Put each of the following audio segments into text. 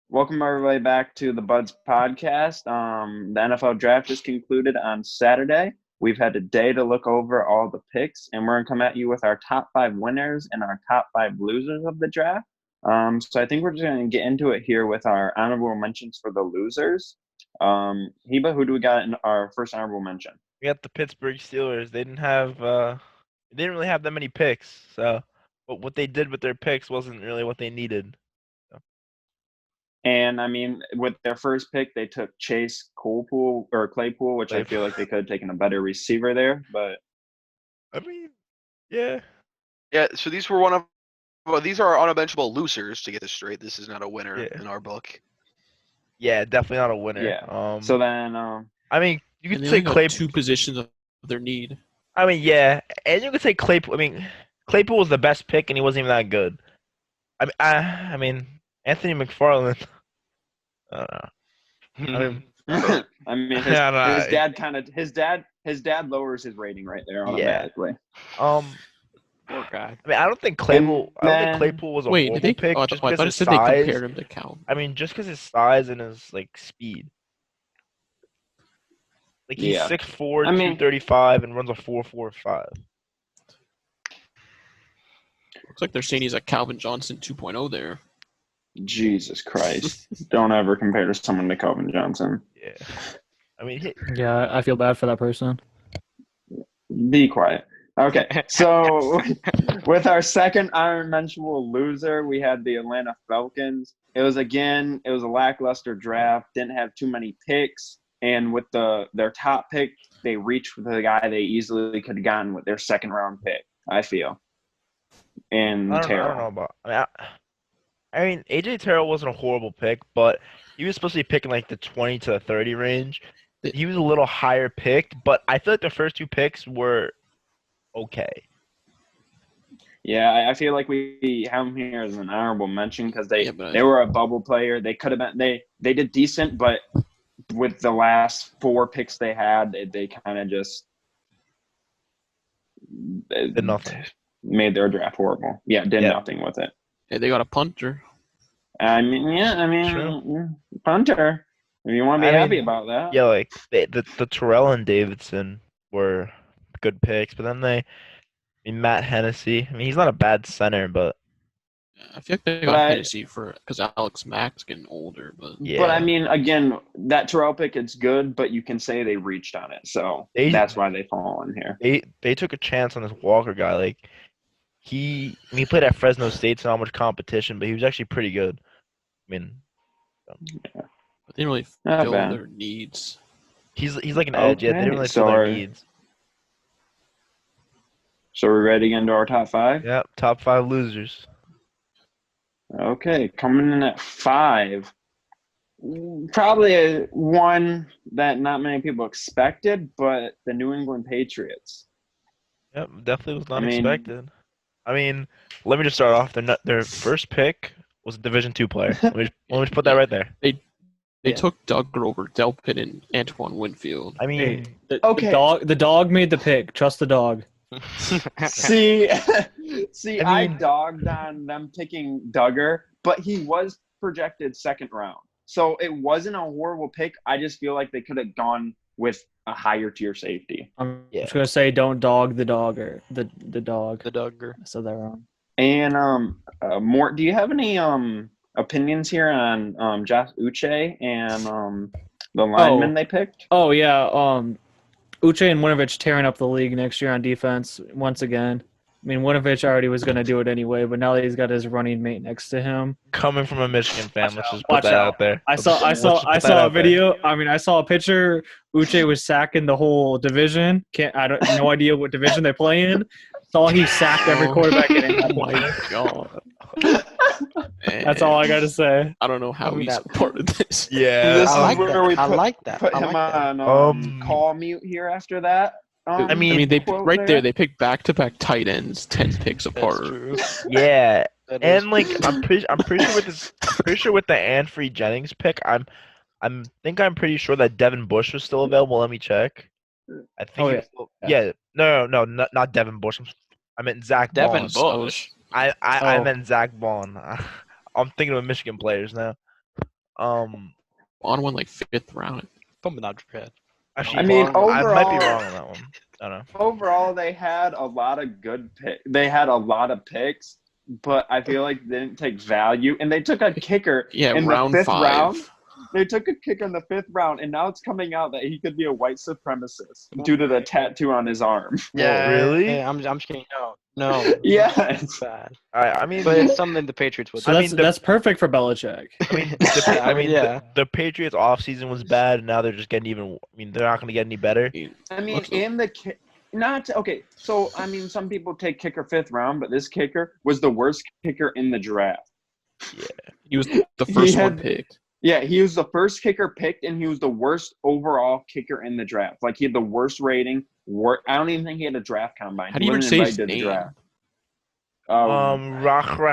Welcome everybody back to the Buds podcast. The NFL draft just concluded on Saturday. We've had a day to look over all the picks, and we're gonna come at you with our top five winners and our top five losers of the draft. So I think we're just gonna get into it here with our honorable mentions for the losers. Heba, who do we got in our first honorable mention? We got the Pittsburgh Steelers. They didn't really have that many picks. So, but what they did with their picks wasn't really what they needed. So, And I mean, with their first pick, they took Chase Claypool, which I feel like they could have taken a better receiver there. But I mean, yeah, Yeah, so these are our unbenchable losers to get this straight. This is not a winner Yeah. in our book. yeah, definitely not a winner. yeah. So then, I mean, you And could they say only got Claypool. two positions of their need. I mean, yeah, and you could say Claypool. I mean, Claypool was the best pick, and he wasn't even that good. I mean, Anthony McFarland. I don't know. I mean, his dad lowers his rating right there automatically. Um, Poor guy. I mean, I don't think Claypool was a Wait, horrible did they? pick. Oh, Just I because thought it his said they size. compared him to Calvin. I mean, just because his size and his speed. Like he's Yeah. 6'4", I mean- 235, and runs a 4.45. Looks like they're saying he's a Calvin Johnson 2.0 there. Jesus Christ! Don't ever compare to someone to Calvin Johnson. Yeah. I mean, Yeah, I feel bad for that person. Be quiet. Okay, so with our second unmentionable loser, we had the Atlanta Falcons. It was a lackluster draft. Didn't have too many picks, and with their top pick, they reached for the guy they easily could have gotten with their second round pick. I feel. And I don't know about. I mean, AJ Terrell wasn't a horrible pick, but he was supposed to be picking like the 20 to the 30 range. He was a little higher picked, but I feel like the first two picks were okay. Yeah, I feel like we have him here as an honorable mention because they Yeah, were a bubble player. They could have been they did decent, but with the last four picks they had, they kind of just Did nothing. made their draft horrible. Yeah, did Yeah. nothing with it. Hey, they got a punter. I mean, punter. If you want to be I happy mean, about that. Yeah, like the Terrell and Davidson were good picks, but then Matt Hennessy. I mean, he's not a bad center, but I feel like they got Hennessy because Alex Mack's getting older. But yeah. But I mean, again, that Terrell pick, it's good, but you can say they reached on it, so that's why they fall in here. They took a chance on this Walker guy. Like he played at Fresno State, so not much competition, but he was actually pretty good. I mean, they didn't really Not fill bad. their needs. he's like an edge. Yeah, they didn't really fill their needs. So we're ready to get into our top five? Yep, top 5 losers. Okay, coming in at 5. Probably one that not many people expected, but the New England Patriots. Yep, definitely was not I mean- expected. I mean, let me just start off. Their first pick was a Division II player. Let me just put that right there. They took Duggar over Delpit and Antoine Winfield. I mean, Okay. The dog made the pick. Trust the dog. See, I mean- dogged on them picking Duggar, but he was projected second round. So it wasn't a horrible pick. I just feel like they could have gone with a higher tier safety. I'm Yeah. just gonna say, don't dog the dog or the dog. The Duggar. I said that wrong. And Mort, do you have any opinions here on Josh Uche and the lineman they picked? Oh yeah, Uche and Winovich tearing up the league next year on defense once again. I mean, Winovich already was gonna do it anyway, but now that he's got his running mate next to him, coming from a Michigan fan, let's just put Watch that out. out there. I Let's just put that saw a out there. video. I mean, I saw a picture. Uche was sacking the whole division. No idea what division they play in. Saw he sacked every quarterback in it. Oh my god! That's all I got to say. I don't know how I mean, he's that- part of this. Yeah. This I is like where that. we I put- like that. Put I him like that. on call mute here after that. I mean, they quote right there. They picked back-to-back tight ends, 10 picks apart. That's true. Yeah, That is and like I'm pretty sure with the Anfree Jennings pick, I'm pretty sure that Devin Bush was still available. Let me check. I think. Oh, he yeah. was still, yeah. No, not Devin Bush. I meant Zach Devin Bond. Bush. I Oh. meant Zach Bond. I'm thinking of Michigan players now. On one like 5th round. Probably not bad. Actually, I mean, I might be overall- wrong on that one. I don't know. Overall, they had a lot of good picks. They had a lot of picks, but I feel like they didn't take value. And they took a kicker Yeah, in round the 5th 5. round. They took a kicker in the 5th round, and now it's coming out that he could be a white supremacist due to the tattoo on his arm. Yeah, really? Yeah, I'm just kidding. No. Yes. It's bad. I mean, But it's something the Patriots would So do. that's perfect for Belichick. I mean, I mean, yeah. the Patriots offseason was bad, and now they're just getting even. I mean, they're not going to get any better. I mean, Looks like- in the okay. So I mean, some people take kicker 5th round, but this kicker was the worst kicker in the draft. He was the first one had- picked. Yeah, he was the first kicker picked, and he was the worst overall kicker in the draft. Like he had the worst rating. I don't even think he had a draft combine. How do you even He say wasn't his invited to the name? draft.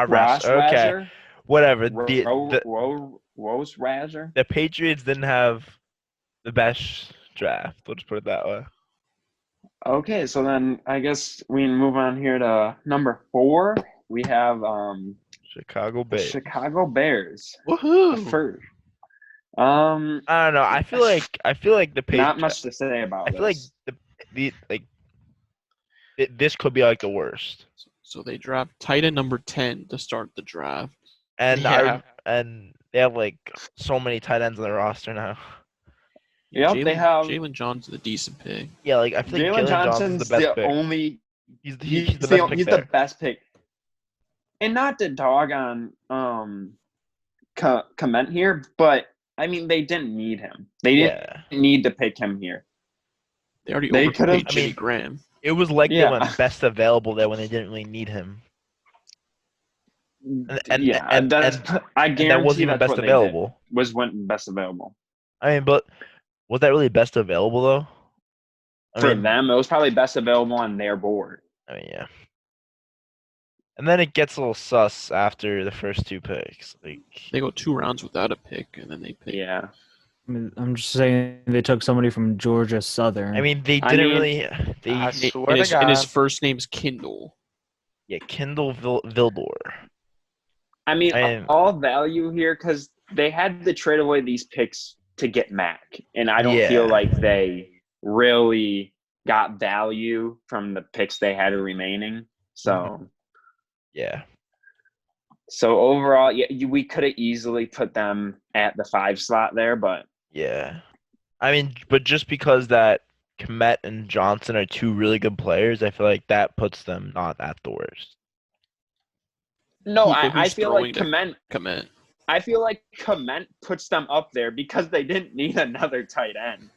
Ross Okay, whatever. Rose Razor. The Patriots didn't have the best draft. We'll just put it that way. Okay, so then I guess we can move on here to number 4. We have Chicago Bears. Chicago Bears. Woohoo! First. I don't know. I feel like the Patriots. Not much to say about I feel like this. this could be like the worst. So they draft tight end number 10 to start the draft. And Yeah. and they have like so many tight ends on their roster now. Yep, they have Jalen Johnson's a decent pick. Yeah, like I feel like Jalen Jalen Johnson's the best pick. only. He's the He's best pick he's there. the best pick. And not to dog on comment here, but I mean they didn't need him. They didn't need to pick him here. They already They overpaid could've- Jimmy Graham. It was like Yeah. they went best available there when they didn't really need him. And I guarantee that wasn't even that's best what they available. did, was went best available I mean, but was that really best available though? for them. It was probably best available on their board. I mean, yeah. And then it gets a little sus after the first 2 picks. Like They go 2 rounds without a pick, and then they pick. Yeah. I mean, I'm just saying they took somebody from Georgia Southern. I mean, they I didn't mean, really. They I And swear to his, God. and his first name's Kindle. yeah, Kendall Vildor. I mean, And- all value here because they had to trade away these picks to get Mac, and I don't feel Yeah. like they really got value from the picks they had remaining. So, Yeah. so overall, yeah, we could have easily put them at the 5 slot there, but Yeah. I mean, but just because that Kmet and Johnson are 2 really good players, I feel like that puts them not at the worst. no, Who's I feel like throwing Commit. I feel like Comment puts them up there because they didn't need another tight end.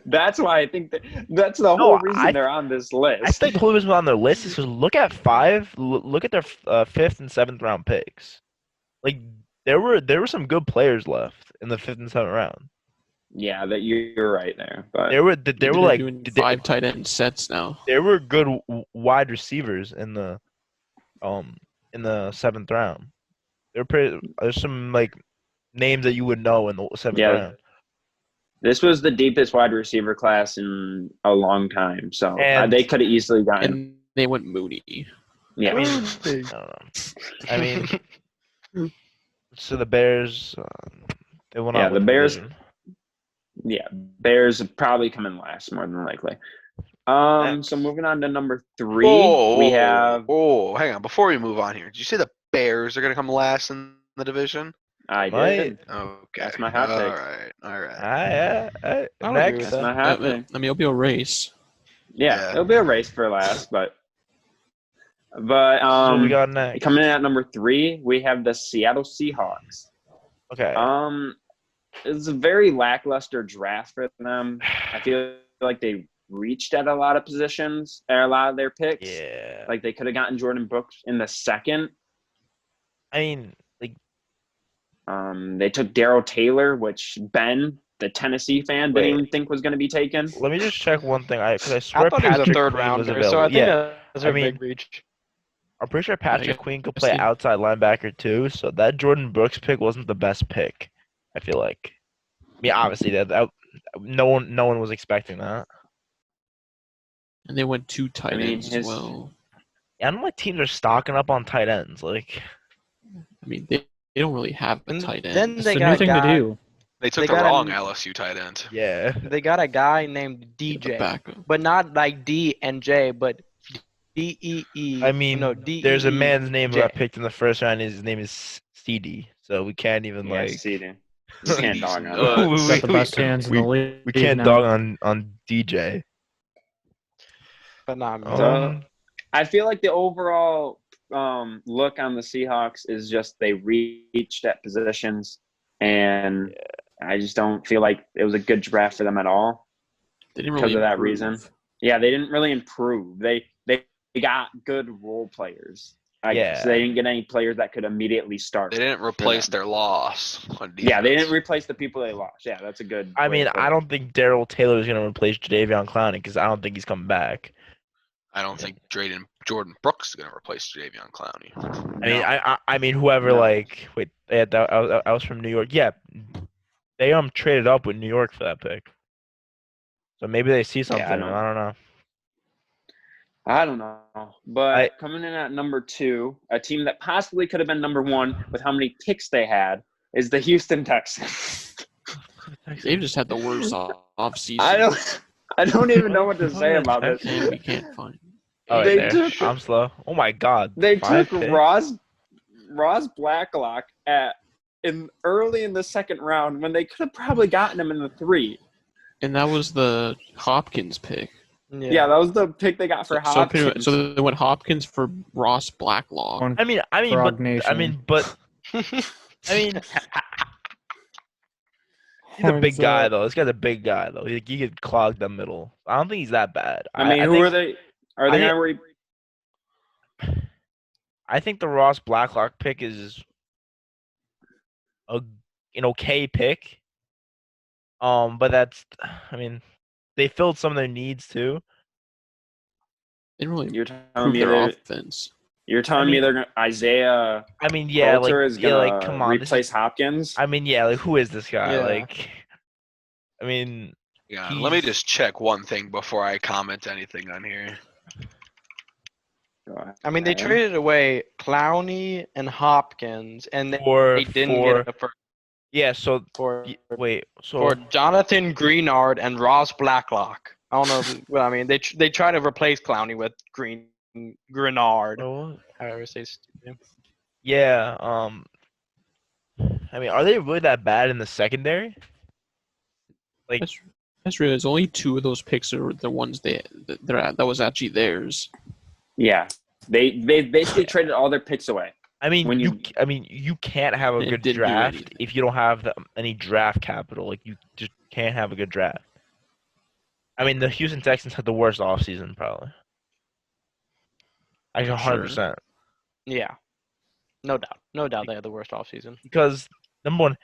That's why I think that's the whole reason they're on this list. I think who was on their list is because look at 5. Look at their 5th and 7th round picks. Like there were some good players left in the 5th and 7th round. Yeah, that you're right there. But There were like doing 5 tight end sets now. there were good wide receivers in the 7th round. There's some like names that you would know in the 7th round. this was the deepest wide receiver class in a long time. So And- they could have easily gotten. And they went Moody. Yeah, I don't know. I mean, so the Bears, they went Yeah, on the with Bears- division. yeah. Bears would probably come in last, more than likely. So moving on to number 3, we have. Oh, hang on. Before we move on here, did you say the Bears are going to come last in the division? I Might. did. Okay. That's my hot take. All right. Yeah. I would agree Next, with That's my that. hot I take. mean, it'll be a race. Yeah, Yeah. it'll be a race for last, but so we got next. coming in at number 3, we have the Seattle Seahawks. Okay. It's a very lackluster draft for them. I feel like they reached at a lot of positions or a lot of their picks. Yeah. Like they could have gotten Jordan Brooks in the 2nd. I mean, like, They took Darryl Taylor, which Ben, the Tennessee fan, didn't Wait. even think was going to be taken. let me just check one thing. Because I I swear thought he was a Patrick third Queen was rounder, available. so I think Yeah. that's I a mean, big reach. I'm pretty sure Patrick Queen could play see. outside linebacker too. So that Jordan Brooks pick wasn't the best pick. I feel like. I mean, obviously that no one was expecting that. And they went 2 tight I mean, ends his- as well. Yeah, I don't know, like teams are stocking up on tight ends. Like, I mean, they don't really have a And tight end. then It's they the got new a thing guy. to do. They took They the got a- wrong LSU tight end. Yeah. They got a guy named The DJ, backup. but not like D and J, but DEE. I mean, no, there's a DEE man's name who J. got picked in the first round. His name is CD. So we can't even Yeah, like. CD. You can't CD's dog on nuts. that. He's got the best hands in the league. We can't now. dog on DJ. But nah, man. So- I feel like the overall look on the Seahawks is just they reached at positions, and I just don't feel like it was a good draft for them at all. They didn't because really of that improve. reason. Yeah, they didn't really improve. They got good role players. Yeah. So they didn't get any players that could immediately start. They didn't replace their loss on defense. Yeah, they didn't replace the people they lost. Yeah, that's a good. I way to mean, put I it. don't think Daryl Taylor is going to replace Jadeveon Clowney because I don't think he's coming back. I don't think Jordan Brooks is going to replace Jadeveon Clowney. I mean, I mean, whoever No. like wait, yeah, I was from New York. Yeah, they traded up with New York for that pick. So maybe they see something. I I don't- don't know. I don't know. But coming in at number 2, a team that possibly could have been number 1 with how many picks they had is the Houston Texans. They've just had the worst off season. I don't even know what to say about this. And we can't find. Oh, They right there. took- I'm slow. Oh my God. They 5 took picks? Ross Blacklock early in the second round when they could have probably gotten him in the 3. And that was the Hopkins pick. Yeah, that was the pick they got for Hopkins. So they went Hopkins for Ross Blacklock. I mean, Frog but Nation. I mean, he's a big guy though. This guy's a big guy though. He could clog the middle. I don't think he's that bad. I mean, who think, are they? Are they I going to I think the Ross Blacklock pick is an okay pick. But that's, I mean, they filled some of their needs too. They didn't really You're telling improve me their they're offense. they're going Isaiah I mean, yeah, Coulter is going to come on, replace Hopkins? I mean, yeah, like who is this guy? Yeah. Like, I mean, Yeah, let me He's- just check one thing before I comment anything on here. Go ahead. I mean, they traded away Clowney and Hopkins, and they didn't get a first yeah. So for wait, so for Jonathan Greenard and Ross Blacklock. I don't know. Well, I mean, they try to replace Clowney with Greenard. oh, However, say stupid. yeah. I mean, are they really that bad in the secondary? Like, That's real. There's only 2 of those picks are the ones that was actually theirs. Yeah. They basically traded all their picks away. I mean, When you can't have a It good didn't do draft anything. if you don't have any draft capital. Like, you just can't have a good draft. I mean, the Houston Texans had the worst offseason, probably. Like, 100%. Yeah, no doubt they had the worst offseason. Because, number one,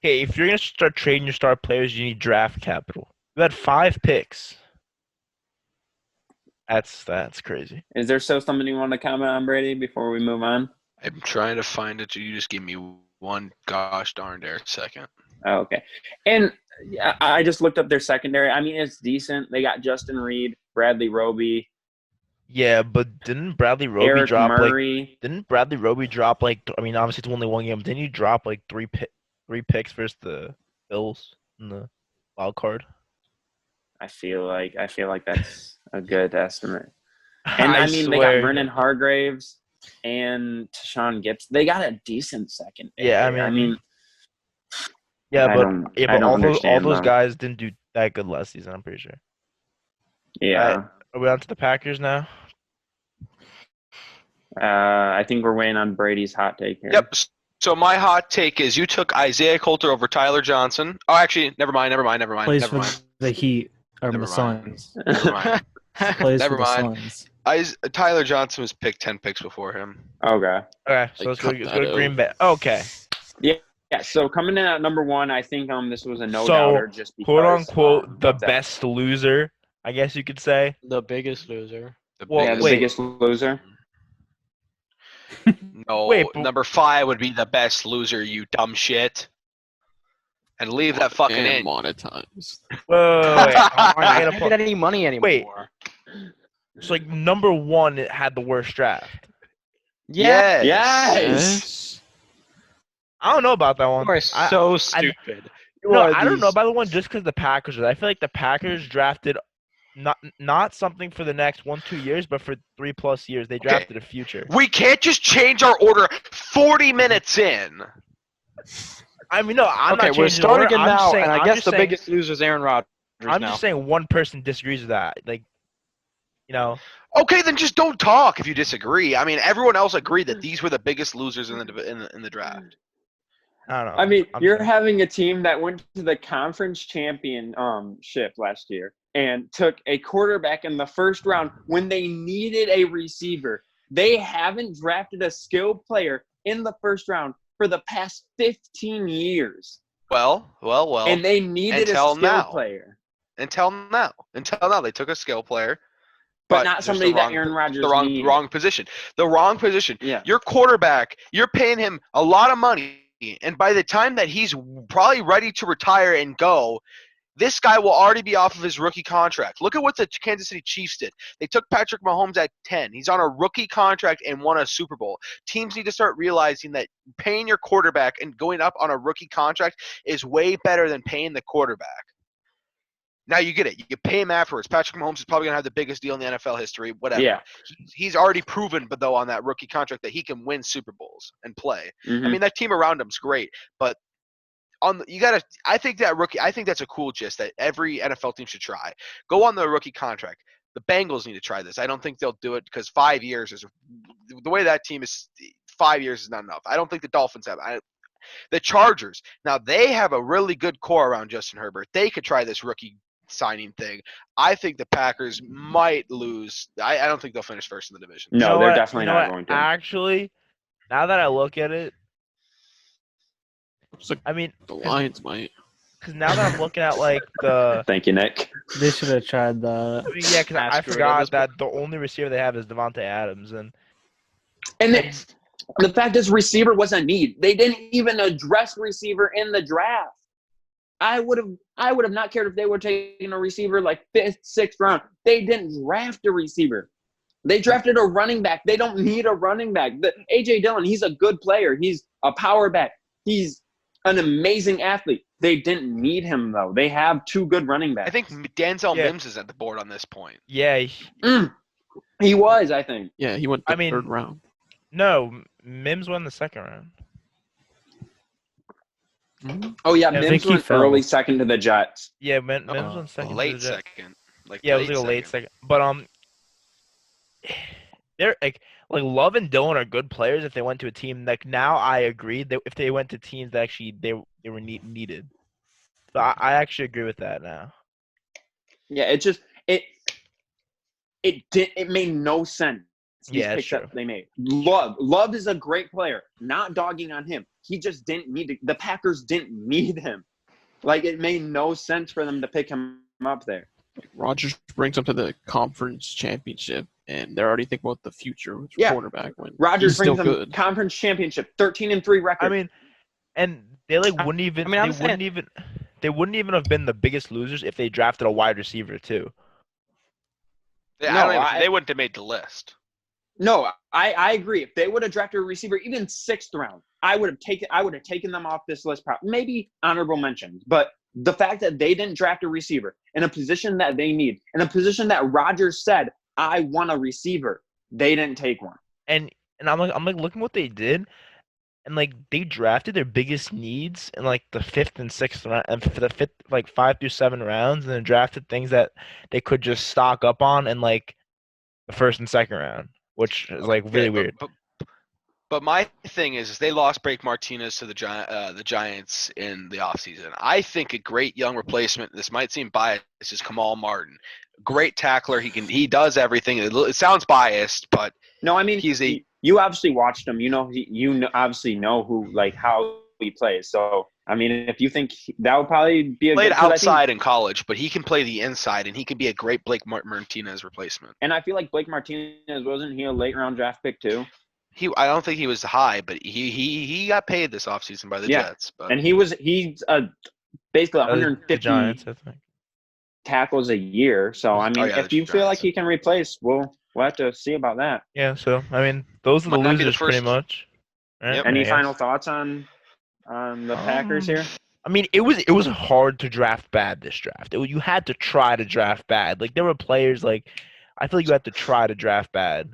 hey, if you're going to start trading your star players, you need draft capital. You had 5 picks. That's crazy. Is there still something you want to comment on, Brady, before we move on? I'm trying to find it. You just give me one gosh darn dare second. Oh, okay. And yeah, I just looked up their secondary. I mean, it's decent. They got Justin Reed, Bradley Roby, Yeah, but didn't Bradley Roby Eric drop Murray. Didn't Bradley Roby drop I mean, obviously it's only one game, but didn't you drop like 3 picks versus the Bills in the wild card? I feel like that's a good estimate. And I mean, they got swear. Vernon Hargraves and Tashawn Gibson. They got a decent second. Yeah, I mean, yeah, I but don't all those understand them. guys didn't do that good last season. I'm pretty sure. yeah. Are we on to the Packers now? I think we're waiting on Brady's hot take here. Yep. So my hot take is you took Isaiah Coulter over Tyler Johnson. Oh, actually, never mind. Plays for the Heat or Never the mind. Suns. Never mind. Plays Never for the mind. Suns. Tyler Johnson was picked 10 picks before him. Okay. Okay, so Like, let's go cut to that Green out. Bay. Okay, Yeah, so coming in at number 1, I think this was a So, no-doubter just because. quote unquote the of that. best loser, I guess you could say. The biggest loser. Well, Yeah, the wait. biggest loser. No, Wait, but- number 5 would be the best loser, you dumb shit. And leave that fucking and in. monetized. Whoa, wait, I I don't gotta get any money anymore. Wait. So like number 1 it had the worst draft. Yeah. Yes. Yes. I don't know about that one. You are so stupid. You No, are I don't know these- about the one just because the Packers. I feel like the Packers drafted not something for the next 1-2 years, but for 3+ years they drafted a future. We can't just change our order 40 minutes in. I mean, no, I'm Okay, not we're changing the order. starting it I'm just now, saying, and I I'm guess just the saying, biggest loser is Aaron Rodgers I'm now. just saying one person disagrees with that. Like, you know, Okay, then just don't talk if you disagree. I mean, everyone else agreed that these were the biggest losers in the draft. I don't know. I mean, I'm you're saying. having a team that went to the conference championship last year and took a quarterback in the first round when they needed a receiver. They haven't drafted a skilled player in the first round for the past 15 years. Well. And they needed a until skilled now. player. Until now, they took a skill player, But not there's somebody the that wrong- Aaron Rodgers the needed. wrong position. The wrong position. Yeah. Your quarterback, you're paying him a lot of money, and by the time that he's probably ready to retire and go, this guy will already be off of his rookie contract. Look at what the Kansas City Chiefs did. They took Patrick Mahomes at 10. He's on a rookie contract and won a Super Bowl. Teams need to start realizing that paying your quarterback and going up on a rookie contract is way better than paying the quarterback. Now you get it. You pay him afterwards. Patrick Mahomes is probably going to have the biggest deal in the NFL history, whatever. Yeah. He's already proven, but though on that rookie contract, that he can win Super Bowls and play. Mhm. I mean, that team around him's great, but I think that's a cool gist that every NFL team should try. Go on the rookie contract. The Bengals need to try this. I don't think they'll do it because 5 years is the way that team is. 5 years is not enough. I don't think the Dolphins have. The Chargers, now they have a really good core around Justin Herbert. They could try this rookie signing thing. I think the Packers might lose. I don't think they'll finish first in the division. No, You know they're what? definitely You know not what? going to. Actually, now that I look at it, Looks like I mean, the Lions might. because now that I'm looking at like the, Thank you, Nick. They should have tried that. I mean, yeah, because I Screw it on this forgot that the only receiver they have is Devontae Adams, and And the fact is, receiver was a need. They didn't even address receiver in the draft. I would have not cared if they were taking a receiver like 5th, 6th round. They didn't draft a receiver. They drafted a running back. They don't need a running back. A.J. Dillon, he's a good player. He's a power back. He's an amazing athlete. They didn't need him, though. They have 2 good running backs. I think Denzel Yeah. Mims is at the board on this point. yeah, He was, I think. Yeah, he went the I mean- 3rd round. no, Mims won the 2nd round. Oh, yeah, I think Mims he went fell. early second to the Jets. Yeah, Mims won second. to Late the Jets. second. Yeah, it was like a late second. But they're like Love and Dillon are good players if they went to a team. Like now, I agree that if they went to teams that actually they were needed. So I actually agree with that now. Yeah, it made no sense. These Yeah, it's picks that true. they made. Love is a great player. Not dogging on him. He just didn't need to. The Packers didn't need him. Like it made no sense for them to pick him up there. Rodgers brings them to the conference championship, and they're already thinking about the future with Yeah. quarterback. When Rodgers he's still brings them good. conference championship, 13-3 record. I mean, and they wouldn't even. I'm They wouldn't even have been the biggest losers if they drafted a wide receiver too. They wouldn't have made the list. No, I agree. If they would have drafted a receiver, even 6th round, I would have taken them off this list. Maybe honorable mentions, but the fact that they didn't draft a receiver in a position that they need, in a position that Rodgers said, "I want a receiver," they didn't take one. And I'm like looking what they did, and like they drafted their biggest needs in like the 5th and 6th round, and for the 5th, like 5 through 7 rounds, and then drafted things that they could just stock up on in like the 1st and 2nd round, which is like really weird. But my thing is they lost Blake Martinez to the Giants in the offseason. I think a great young replacement, this might seem biased, is Kamal Martin. Great tackler. He does everything. It sounds biased, but No, I mean you obviously watched him. Obviously know who how he plays. So I mean, if you think that would probably be a played good, 'cause I think- outside in college, but he can play the inside, and he can be a great Blake Martinez replacement. and I feel like Blake Martinez, wasn't he a late round draft pick too? I don't think he was high, but he got paid this offseason by the Yeah. Jets. But And he's basically The 150 Giants, I think. tackles a year. So I mean, yeah, if the you feel like Giants. he can replace, we'll have to see about that. Yeah, so I mean, those are the Might not be the losers pretty first- much. Right? Yep. Any I guess. final thoughts on on the Packers here? I mean, it was hard to draft bad this draft. You had to try to draft bad. Like there were players like I feel like you had to try to draft bad.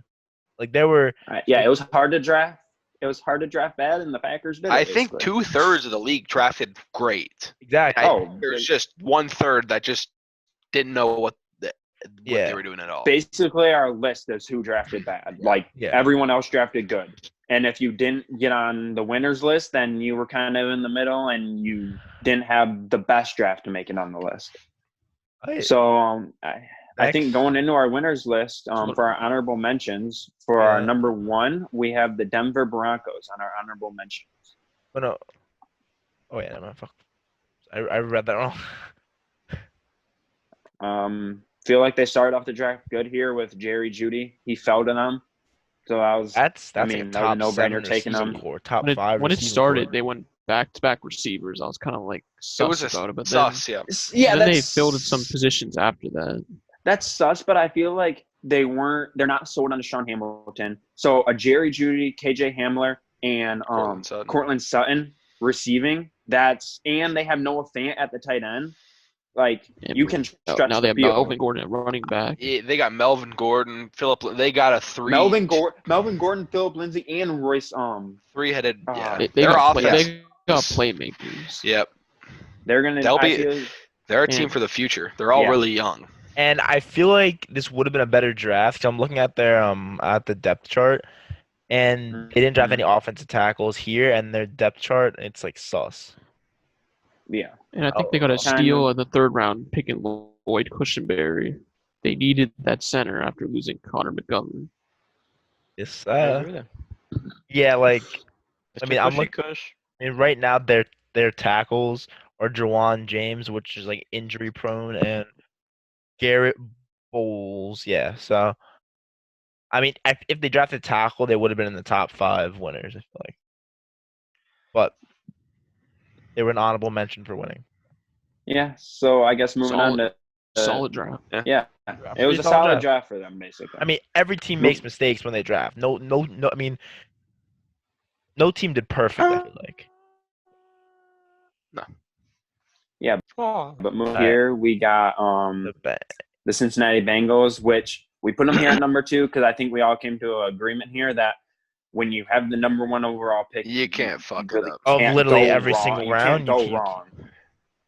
Like there were Yeah, it was hard to draft. It was hard to draft bad, and the Packers did it. I think basically. 2/3 of the league drafted great. exactly. There's just 1/3 that just didn't know what they were doing at all. Basically, our list is who drafted bad. Like everyone else drafted good. And if you didn't get on the winners list, then you were kind of in the middle, and you didn't have the best draft to make it on the list. So I think going into our winners list for our honorable mentions, for our number 1, we have the Denver Broncos on our honorable mentions. Oh no! Oh yeah, no, fuck. I read that wrong. Feel like they started off the draft good here with Jerry Jeudy. He fell to them. So that's I mean, like a top no-brainer taking them. Core, top when 5. When it started, they went back-to-back receivers. I was kind of like sus about it, but sus, yeah. Then they filled in some positions after that. That's sus, but I feel like they're not sold on Deshaun Hamilton. So a Jerry Jeudy, KJ Hamler, and Cortland Sutton receiving. And they have Noah Fant at the tight end. Like you can stretch now they have the field. Melvin Gordon at running back. Yeah, they got Melvin Gordon, Philip. They got a 3. Melvin Gordon, Philip Lindsay, and Royce. 3-headed. Yeah, They they're got offense. they got playmakers. Yep. They're gonna. They're a team for the future. They're all really young. And I feel like this would have been a better draft. I'm looking at their at the depth chart, and they didn't draft any offensive tackles here. And their depth chart, it's like sus. Yeah. And I think they got a steal in the 3rd round, picking Lloyd Cushenberry. They needed that center after losing Connor McGovern. Yes, yeah, like I mean, I'm like, right now their tackles are Jawan James, which is like injury prone, and Garrett Bowles. Yeah, so I mean, if they drafted tackle, they would have been in the top 5 winners. I feel like, but they were an honorable mention for winning. Yeah, so I guess moving on to solid draft. Yeah, it was a solid draft for them, basically. I mean, every team makes mistakes when they draft. No. I mean, no team did perfect. I feel like. No. Yeah, but here we got the Cincinnati Bengals, which we put them here at number 2 because I think we all came to an agreement here that when you have the number 1 overall pick, you can't fuck it up. Oh, literally every single round, you can't go wrong.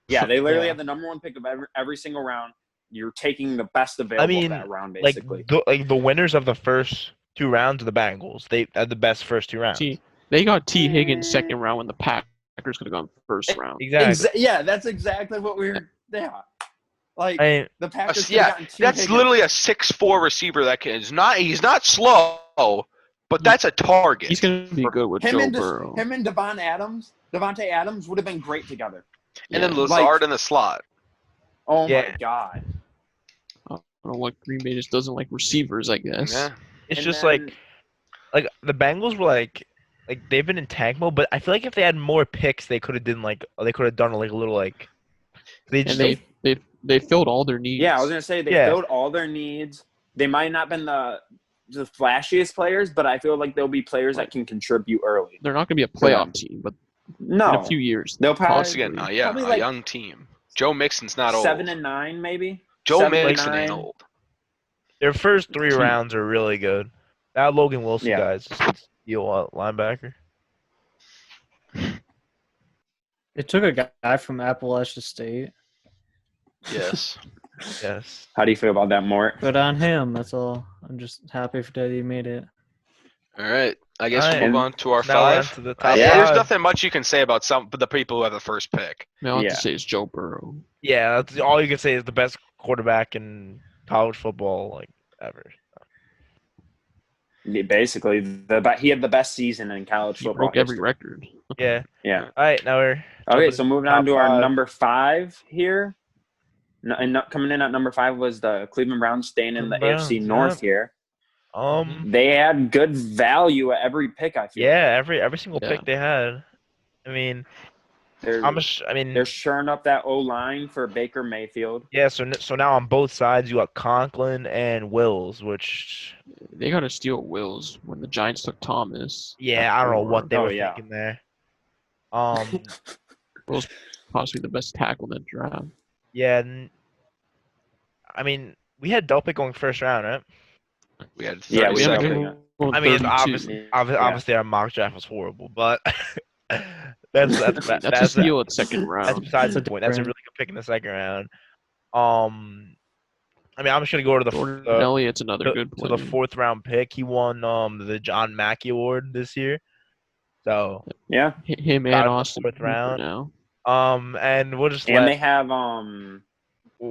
Yeah, they literally have the number 1 pick of every single round. You're taking the best available of that round, basically. Like the winners of the first 2 rounds of the Bengals, they had the best first 2 rounds. See, they got T. Higgins 2nd round when the Packers could have gone 1st round. Exactly. Yeah, that's exactly what we were. Yeah. Like the Packers. That's literally a 6'4" receiver that he's not slow, but that's a target. He's gonna be good with Joe Burrow. Him and Devontae Adams would have been great together. And then Lazard in the slot. Oh my God. I don't know what Green Bay just doesn't like receivers, I guess. Yeah. It's just like the Bengals were like they've been in tank mode, but I feel like if they had more picks, they could have done a little they filled all their needs. Yeah, I was gonna say they filled all their needs. They might not been the flashiest players, but I feel like they'll be players that can contribute early. They're not gonna be a playoff team, but in a few years they'll probably a young team. Joe Mixon's not old. 7-9 maybe. Joe Mixon ain't old. Their first 3 rounds are really good. That Logan Wilson guy's just a steal linebacker. They took a guy from Appalachia State. Yes. Yes. How do you feel about that, Mort? Good on him. That's all. I'm just happy for that he made it. All right. I guess we'll move on to our 5. To the top There's nothing much you can say about the people who have the first pick. All I have to say is Joe Burrow. Yeah, that's all you can say is the best quarterback in college football ever. Yeah, basically, he had the best season in college football. He broke every record. Yeah. Yeah. All right, now we're so moving on to our number 5 here. And coming in at number 5 was the Cleveland Browns, staying in the AFC North here. They had good value at every pick, I feel. Yeah, every single pick they had. I mean, they're shoring up that O-line for Baker Mayfield. Yeah, so now on both sides you got Conklin and Wills, which they got to steal Wills when the Giants took Thomas. Yeah, I don't know what they were thinking there. Was possibly the best tackle in that draft. Yeah, I mean, we had Delpit going first round, right? We had Yeah, we 32nd. definitely. I mean, it's 32. obviously our mock draft was horrible, but That's a steal at second that's round. besides the That's a point. That's a different- really good pick in the second round. I mean, I'm just gonna go to Jordan the Elliott's another good to player. the fourth round pick. He won the John Mackey Award this year, so Yeah, Him got and him in the Austin fourth Hooper round. now. And we'll just and let they have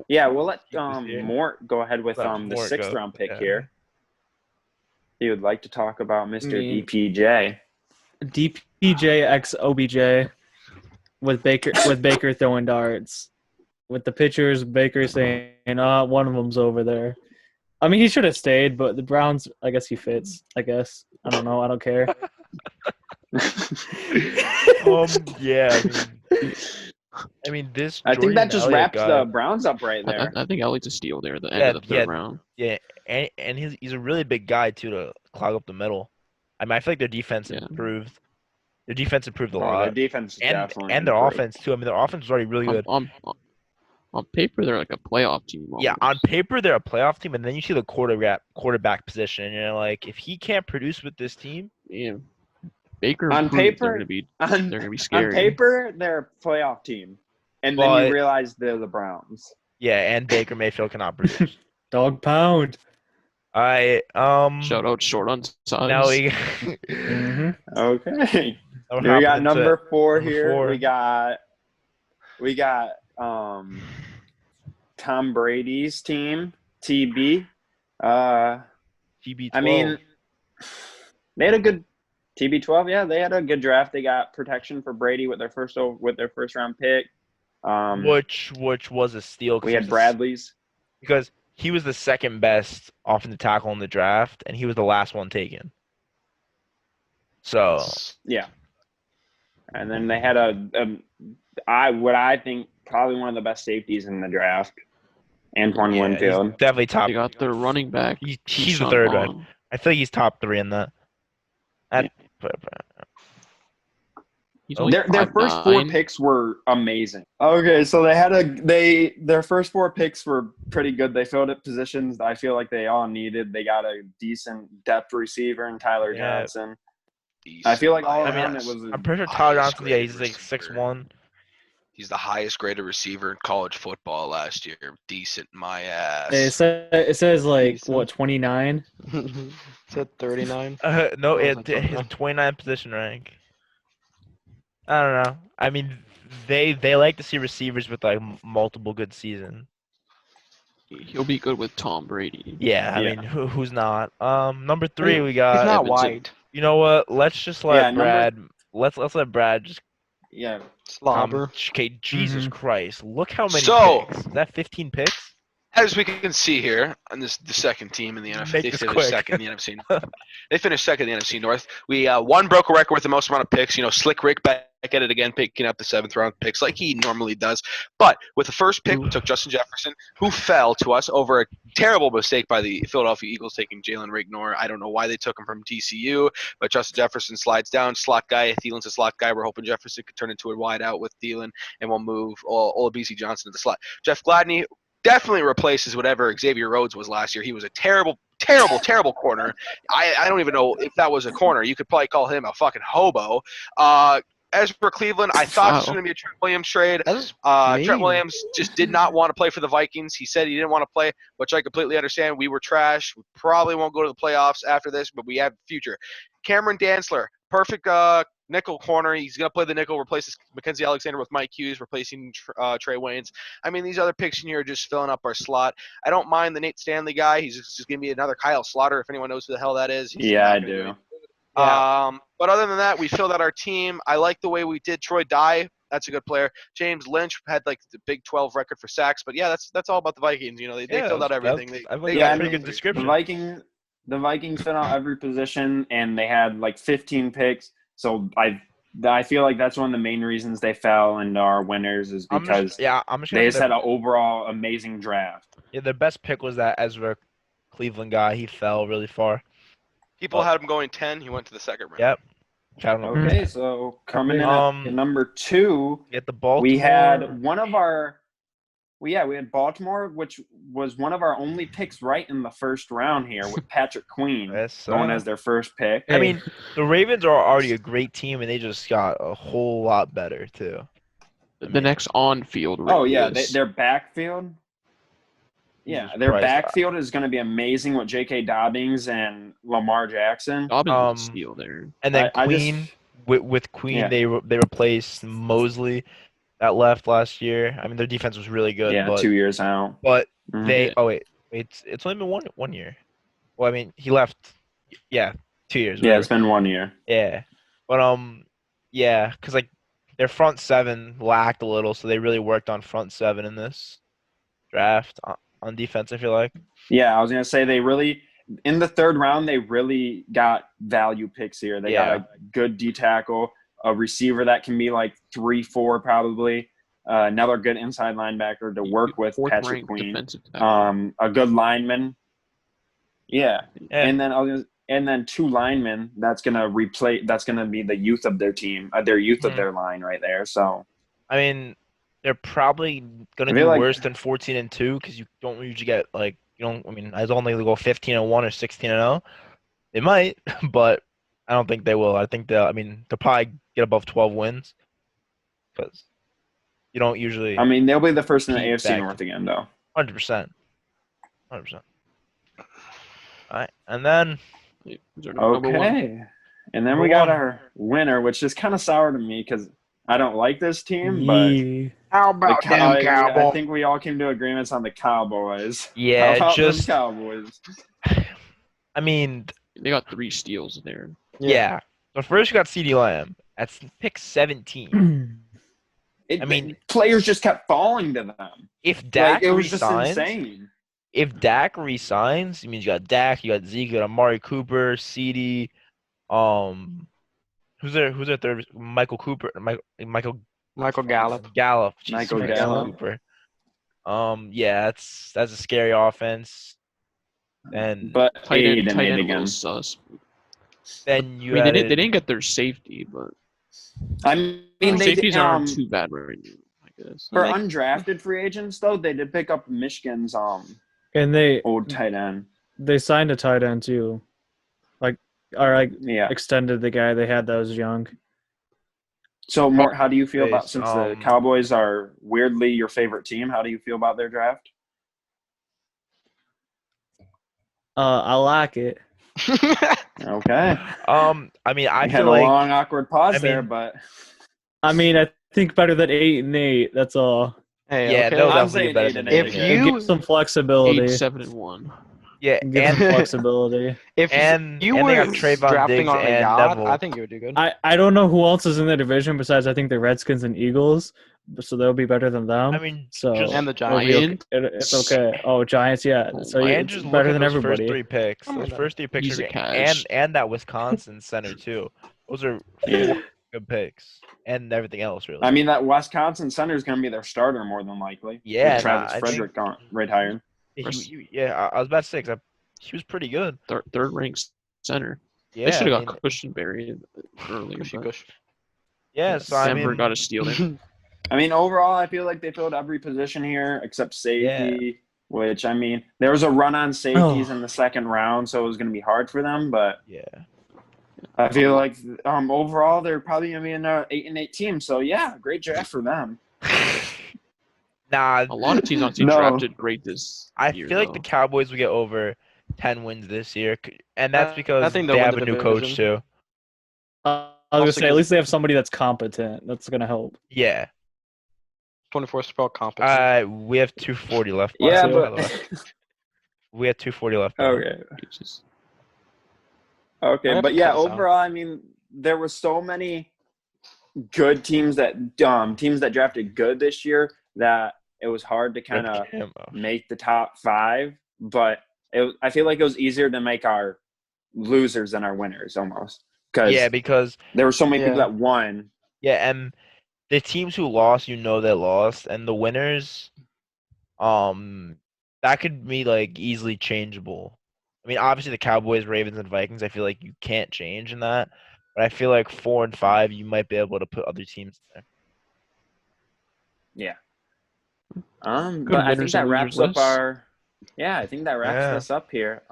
Yeah, we'll let this year. Mort go ahead with Let the Mort sixth go. round pick Yeah. here. He would like to talk about Mr. Me. DPJ. DPJ x OBJ with Baker throwing darts. With the pitchers, Baker saying, one of them's over there. I mean, he should have stayed, but the Browns, I guess he fits. I guess. I don't know. I don't care. Yeah. I mean, this. I think Jordan that just Elliott wraps guy, the Browns up right there. I think Elliott's a steal there at the end of the third round. Yeah, and he's a really big guy too to clog up the middle. I mean, I feel like their defense Yeah. improved. Their defense improved a Their lot, defense and definitely their improved. offense too. I mean, their offense was already really good. On paper, they're like a playoff team. Yeah, on almost. paper they're a playoff team, and then you see the quarterback position, and you're like, if he can't produce with this team, Yeah. Baker On proves paper- they're gonna be On, they're gonna be scary. on paper, they're a playoff team, and then But- you realize they're the Browns. yeah, and Baker Mayfield cannot produce. Dog pound. All right, Shout out short on size. now we Mm-hmm. Okay. now we're We got hopping into number 4 number here. 4. We got Tom Brady's team, TB. TB12. I mean, they had a good TB12. Yeah, they had a good draft. They got protection for Brady with their first round pick. which was a steal. 'cause We he had was Bradley's. because he was the second best offensive tackle in the draft, and he was the last one taken. So Yeah. And then they had what I think probably one of the best safeties in the draft, Antoine yeah, Winfield. he's definitely top. They got their running back. He's the Keyshawn third Vaughn. one. I feel like he's top 3 in that. He's only Their first 4 5'9". picks were amazing. Okay, so their first 4 picks were pretty good. They filled up positions I feel like they all needed. They got a decent depth receiver in Tyler Yeah. Johnson. I feel like all I mean, around it was. I'm pretty sure Tyler highest Johnson. Yeah, graded he's like receiver. 6'1". He's the highest graded receiver in college football last year. Decent, my ass. It says like Decent. what 29. Is it 39? No, Oh, it that's okay. his 29th position rank. I don't know. I mean, they like to see receivers with like multiple good seasons. He'll be good with Tom Brady. Yeah, I Yeah. mean, who's not? Number 3 we He's got. not Evanson. wide. You know what? Let's just let Yeah, Brad. Let's let Brad just. Yeah. Slobber. Okay, Jesus Mhm. Christ! Look how many So- picks. Is that 15 picks? As we can see here, on the second team in the NFC, Make they this finished quick. second in the NFC. They finished second in the NFC North. We one broke a record with the most amount of picks. Slick Rick back at it again, picking up the 7th round picks like he normally does. But with the first pick, we took Justin Jefferson, who fell to us over a terrible mistake by the Philadelphia Eagles taking Jalen Ragnor. I don't know why they took him from TCU, but Justin Jefferson slides down, slot guy. Thielen's a slot guy. We're hoping Jefferson could turn into a wide out with Thielen, and we'll move Olabisi Johnson to the slot. Jeff Gladney definitely replaces whatever Xavier Rhodes was last year. He was a terrible corner. I don't even know if that was a corner. You could probably call him a fucking hobo. As for Cleveland, I thought this was going to be a Trent Williams trade. That's Trent mean. Williams just did not want to play for the Vikings. He said he didn't want to play, which I completely understand. We were trash. We probably won't go to the playoffs after this, but we have future. Cameron Dantzler, perfect nickel corner. He's going to play the nickel, replaces Mackenzie Alexander with Mike Hughes, replacing Trey Waynes. I mean, these other picks in here are just filling up our slot. I don't mind the Nate Stanley guy. He's just going to be another Kyle Slaughter, if anyone knows who the hell that is. He's Yeah, not I gonna do. anything. But other than that, we filled out our team. I like the way we did Troy Dye. That's a good player. James Lynch had like the Big 12 record for sacks, but yeah, that's all about the Vikings. They filled out everything. I They think got that's a I pretty mean, good description. The Vikings fit out every position, and they had like 15 picks. So I feel like that's one of the main reasons they fell and are winners is because I'm just they gonna just had an overall amazing draft. Yeah, their best pick was that Ezra Cleveland guy. He fell really far. People had him going 10. He went to the second round. Yep. I don't know. Okay, so coming in at Um, number 2, Get the Baltimore. we had one of our. Well, yeah, we had Baltimore, which was one of our only picks right in the first round here with Patrick Queen Yes, going as their first pick. I mean, the Ravens are already a great team, and they just got a whole lot better too. The next on-field Oh yeah, race. their backfield. Yeah, Jesus their Christ. backfield is going to be amazing with J.K. Dobbins and Lamar Jackson. Dobbins was a steal there. And then I just- Queen, with Queen, Yeah. they replaced Mosley that left last year. I mean, their defense was really good, Yeah, but 2 years out. but Mhm. they it's only been one year. Well, I mean, he left. Yeah, 2 years. Yeah, Whatever. it's been 1 year. Yeah, but yeah, because like their front seven lacked a little, so they really worked on front seven in this draft on defense. I feel like. Yeah, I was going to say they really in the third round they really got value picks here. They got a good D tackle, a receiver that can be like 3-4 probably, another good inside linebacker to work with Patrick Fourth-ranked Queen, defensive tackle. a good lineman. Yeah. Yeah. And then 2 linemen that's gonna be the youth of their team, their youth of their line right there. So I mean, they're probably gonna I do feel like- worse than 14-2 because you don't usually get like you don't. I mean, I don't think they go 15-1 or 16-0. They might, but I don't think they will. I think they'll. I mean, they'll probably get above 12 wins because you don't usually. I mean, they'll be the first in the Keep AFC back. North again, though. 100%. 100%. All right, and then Who's our number one? Okay. And then Number we got one. our winner, which is kind of sour to me because I don't like this team, but Yee. How the about them I Cowboys? think we all came to agreements on the Cowboys. How yeah, about them just. Cowboys? I mean, They got 3 steals there. yeah. So first you got CeeDee Lamb. That's pick 17. I mean- players just kept falling to them. If Dak It was just resigns, insane. if Dak resigns, it means you got Dak, you got Zeke, you got Amari Cooper, CD, who's their third? Michael Cooper, Michael Gallup. Gallup, Jesus Michael Christ, Gallup. Cooper. Yeah, that's a scary offense. And But Tight end, Aiden tight made end a again. little sus. then I you mean, they added, didn't get their safety, but I mean, safeties aren't too bad right now, I guess. for undrafted free agents though, they did pick up Michigan's And they old tight end. signed a tight end too, Yeah. extended the guy they had that was young. So, Mort, how do you feel about Based, since the Cowboys are weirdly your favorite team? How do you feel about their draft? I like it. Okay, I mean, I I had feel a like long awkward pause I there, mean- but I mean, I think better than 8-8. That's all. Hey, yeah, okay. they'll I'm definitely saying get better 8 than and If 8. eight. you- It gives some flexibility. 8-7-1. Yeah, It gives and some flexibility. If and you they were got Trayvon drafting Diggs on a and yacht, Neville. I think you would do good. I don't know who else is in the division besides I think the Redskins and Eagles, so they'll be better than them. I mean, so just And the it'll be Giants. okay. It's okay. Oh, Giants, yeah. So yeah, and it's just better look at than those everybody. first 3 picks. Oh my Those God. first 3 picks Easy are cash. and that Wisconsin center too. Those are 4 Yeah. good picks, and everything else really. I mean that Wisconsin center is going to be their starter more than likely. Yeah, with Travis I Frederick retired. I was about to say 'cause he was pretty good. Third ranked center. Yeah, They should I have mean, got Cushionberry earlier. Cushy but cush. yeah. So I Denver mean, got a steal there. I mean, overall, I feel like they filled every position here except safety. Which I mean, there was a run on safeties in the second round, so it was going to be hard for them. But yeah. I feel like overall they're probably going to be in an 8-8 team. So yeah, great draft for them. Nah, A lot of teams on team No. drafted great this I year. feel like the though. Cowboys will get over 10 wins this year, and that's I because think they they'll have win a the new coach division. too. I was gonna say at least they have somebody that's competent. That's gonna help. Yeah. 24 spell competence. We have 240 left. Yeah, by the way. but We have 240 left. by the way. okay. Jesus. I Okay, have but to yeah, cut this out. overall, I mean, there were so many good teams that drafted good this year that it was hard to kind of Camo. make the top 5. But I feel like it was easier to make our losers than our winners almost because Yeah, because there were so many people Yeah. that won. yeah, and the teams who lost, they lost, and the winners, that could be like easily changeable. I mean, obviously the Cowboys, Ravens, and Vikings, I feel like you can't change in that. But I feel like 4 and 5, you might be able to put other teams there. Yeah. Good But I think winners that and wraps losers up list. I think that wraps Yeah. us up here.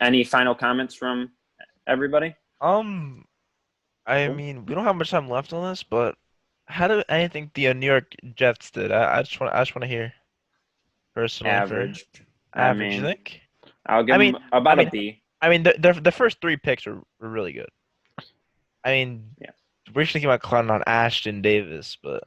Any final comments from everybody? I Cool. mean, we don't have much time left on this, but how do I think the New York Jets did? I just want to hear personally Average. for I average. You mean, think? I'll give I mean, them about I mean, a B. I mean, the first 3 picks were really good. I mean, Yeah. we're just thinking about clowning on Ashton Davis, but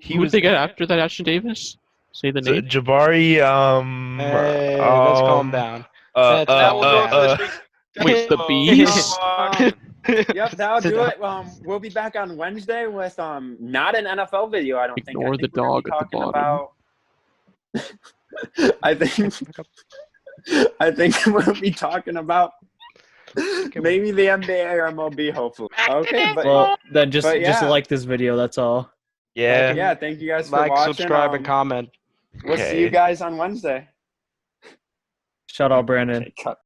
he Who was did they get after that, Ashton Davis? Say the name. Jabari. Hey, let's calm down. Let's That calm will do it for this down. week. Wait, the bees? Yep, that'll Sit do down. it. We'll be back on Wednesday with not an NFL video. I don't think. Ignore I the think we're gonna be dog at the talking bottom. about. I think we'll be talking about maybe the NBA or MLB. Hopefully. Okay, but Well, then just yeah. like this video. That's all. Yeah. yeah, thank you guys for Like, watching. subscribe, and comment. We'll see you Okay. guys on Wednesday. Shout out, Brandon. Okay, cut.